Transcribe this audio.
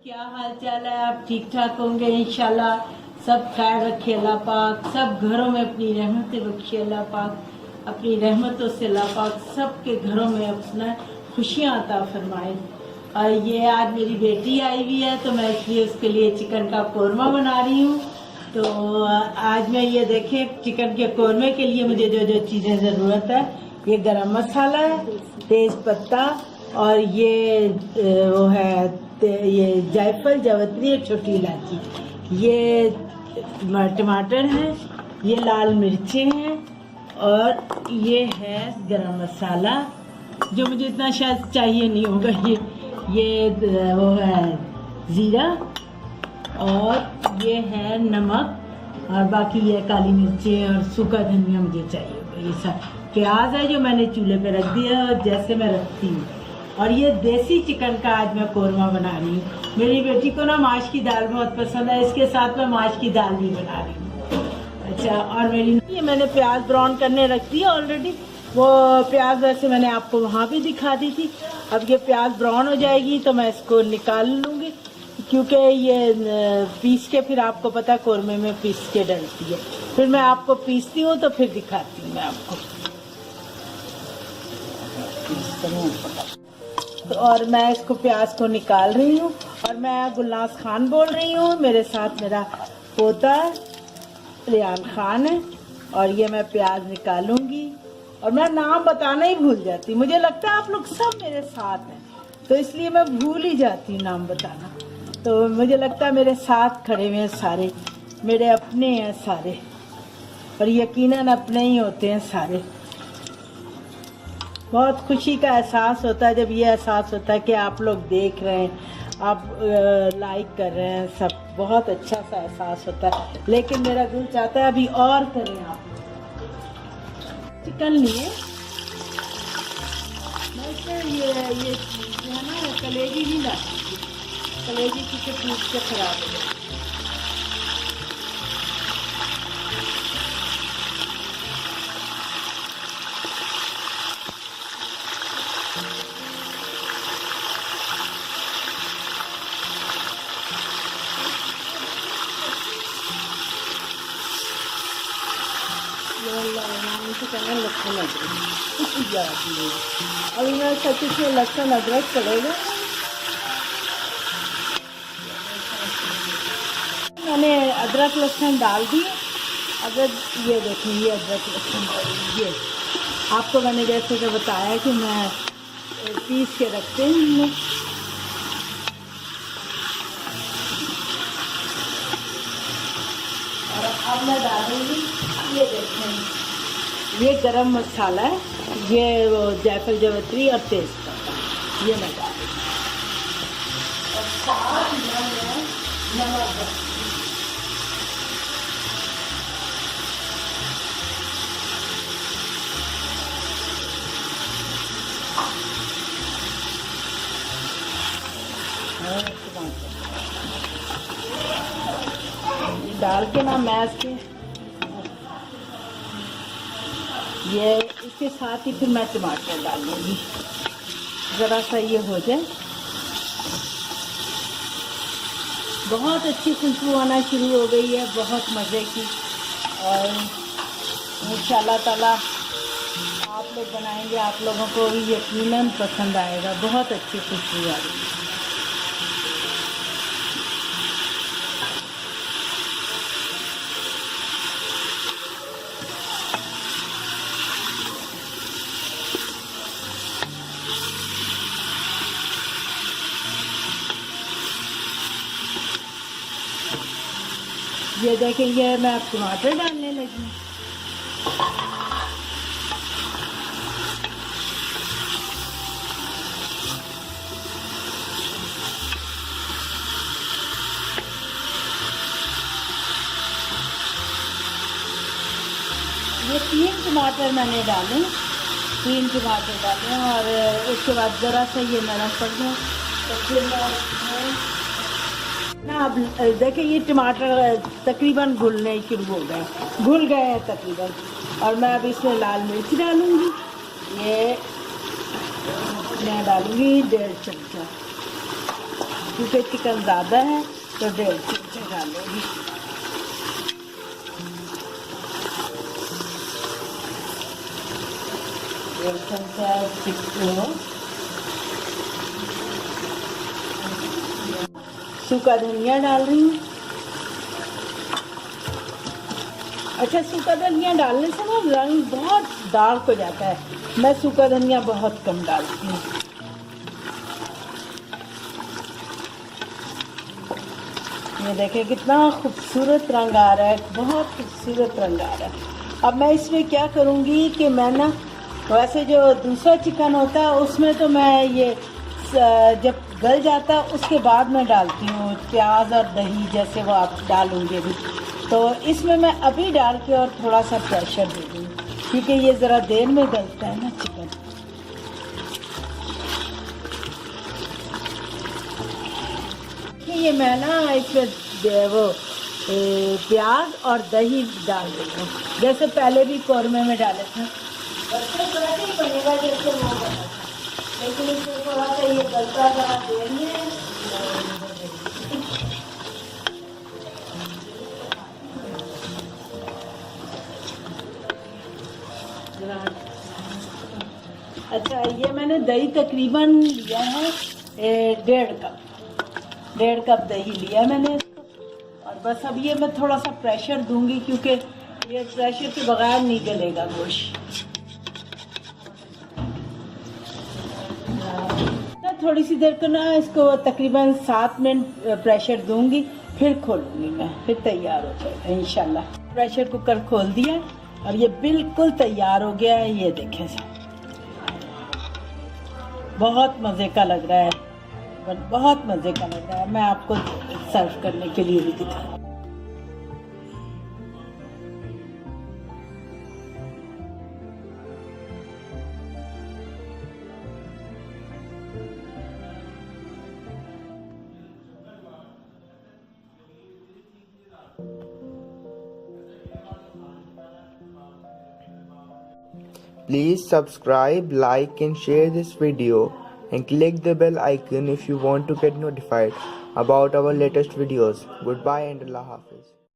क्या हाल चाल है। आप ठीक ठाक होंगे इंशाल्लाह। सब खैर रखे अल्लाह पाक। सब घरों में अपनी रहमतें बख्शे अल्लाह पाक। अपनी रहमतों से अल्लाह पाक सबके घरों में अपना खुशियाँ अता फरमाए। और ये आज मेरी बेटी आई हुई है तो मैं इसलिए उसके लिए चिकन का कौरमा बना रही हूँ। तो आज मैं ये देखें चिकन के कौरमे के लिए मुझे जो जो चीज़ें ज़रूरत है, ये गरम मसाला है, तेज़ पत्ता, और ये वो है ये जायफल, जावित्री और छोटी इलायची, ये टमाटर है, ये लाल मिर्चें हैं, और ये है गरम मसाला जो मुझे इतना शायद चाहिए नहीं होगा। ये वो है ज़ीरा, और ये है नमक, और बाकी ये काली मिर्चें और सूखा धनिया मुझे चाहिए होगा। ये सब प्याज है जो मैंने चूल्हे पे रख दिया और जैसे मैं रखती हूँ। और ये देसी चिकन का आज मैं कौरमा बना रही हूँ। मेरी बेटी को ना माश की दाल बहुत पसंद है, इसके साथ मैं माश की दाल भी बना रही हूँ। अच्छा, और मेरी ये मैंने प्याज ब्राउन करने रख दिया ऑलरेडी। वो प्याज वैसे मैंने आपको वहाँ भी दिखा दी थी। अब ये प्याज ब्राउन हो जाएगी तो मैं इसको निकाल लूँगी, क्योंकि ये पीस के फिर आपको पता कौरमे में पीस के डलती है। फिर मैं आपको पीसती हूँ तो फिर दिखाती हूँ मैं आपको। तो और मैं इसको प्याज को निकाल रही हूँ, और मैं गुलनाज खान बोल रही हूँ। मेरे साथ मेरा पोता रियान खान है, और ये मैं प्याज निकालूंगी। और मैं नाम बताना ही भूल जाती, मुझे लगता है आप लोग सब मेरे साथ हैं तो इसलिए मैं भूल ही जाती हूँ नाम बताना। तो मुझे लगता है मेरे साथ खड़े हुए हैं सारे, मेरे अपने हैं सारे, और यकीनन अपने ही होते हैं सारे। बहुत खुशी का एहसास होता है जब ये एहसास होता है कि आप लोग देख रहे हैं, आप लाइक कर रहे हैं, सब बहुत अच्छा सा एहसास होता है। लेकिन मेरा दिल चाहता है अभी और करें आप लोग। चिकन लिए मैं ये है ना, कलेजी नहीं डालती, कलेजी की टूट के खराब हो जाए। करना लहसुन अदरक अभी मैं सब कुछ में लहसुन अदरक करेगा। मैंने अदरक लहसुन डाल दिए। अगर ये देखें, ये अदरक लहसुन ये आपको मैंने जैसे कि बताया कि मैं पीस के रखते हैं इनमें। और अब मैं डालूंगी, ये देखें, ये गरम मसाला है, ये वो जायफल, जावित्री और तेज़पत्ता, ये मैं डालूंगी। और साथ में नमक, डाल के ना मैश के, ये इसके साथ ही फिर मैं टमाटर डाल लूँगी। ज़रा सा ये हो जाए, बहुत अच्छी खुशबू आना शुरू हो गई है, बहुत मज़े की। और इंशाल्लाह ताला आप लोग बनाएंगे, आप लोगों को भी यकीनन पसंद आएगा। बहुत अच्छी खुशबू आ रही है। ये देखें, ये मैं अब टमाटर डालने लगी। ये 3 टमाटर मैंने डाले, 3 टमाटर डाले, और उसके बाद ज़रा सा ये नरम पड़ गया तो फिर मैं ना, अब देखें ये टमाटर तकरीबन घुलने शुरू हो गए, घुल गए हैं तकरीबन। और मैं अब इसमें लाल मिर्च डालूंगी, ये मैं डालूंगी 1.5 चमचा। क्योंकि चिकन ज़्यादा है तो 1.5 चमचा डालूंगी। सूखा धनिया डाल रही हूँ। अच्छा, सूखा धनिया डालने से ना रंग बहुत डार्क हो जाता है, मैं सूखा धनिया बहुत कम डालती हूँ। ये देखें कितना खूबसूरत रंग आ रहा है, बहुत खूबसूरत रंग आ रहा है। अब मैं इसमें क्या करूँगी कि मैं ना, वैसे जो दूसरा चिकन होता है उसमें तो मैं ये जब गल जाता है उसके बाद मैं डालती हूँ प्याज और दही, जैसे वो आप डालूँगे भी, तो इसमें मैं अभी डाल के और थोड़ा सा प्रेशर दे दूँगी, क्योंकि ये ज़रा देर में गलता है ना चिकन। ये मैं ना इसमें वो प्याज और दही डाल देती हूँ, जैसे पहले भी कौरमे में डाले थे। थोड़ा नहीं बनेगा जैसे वो बना था, लेकिन इसमें थोड़ा सा ये गलता ज़रा देर में। अच्छा, ये मैंने दही तकरीबन लिया है 1.5 कप दही लिया है मैंने इसको, और बस अब ये मैं थोड़ा सा प्रेशर दूंगी, क्योंकि ये प्रेशर के बगैर नहीं गलेगा गोश्त। थोड़ी सी देर को ना इसको तकरीबन 7 मिनट प्रेशर दूंगी, फिर खोलूंगी मैं, फिर तैयार हो जाएगा इंशाल्लाह। प्रेशर कुकर खोल दिया और ये बिल्कुल तैयार हो गया है। ये देखें, बहुत मज़े का लग रहा है, बहुत मज़े का लग रहा है। मैं आपको सर्व करने के लिए भी दिखा। Please subscribe, like and share this video and click the bell icon if you want to get notified about our latest videos. Goodbye and Allah Hafiz.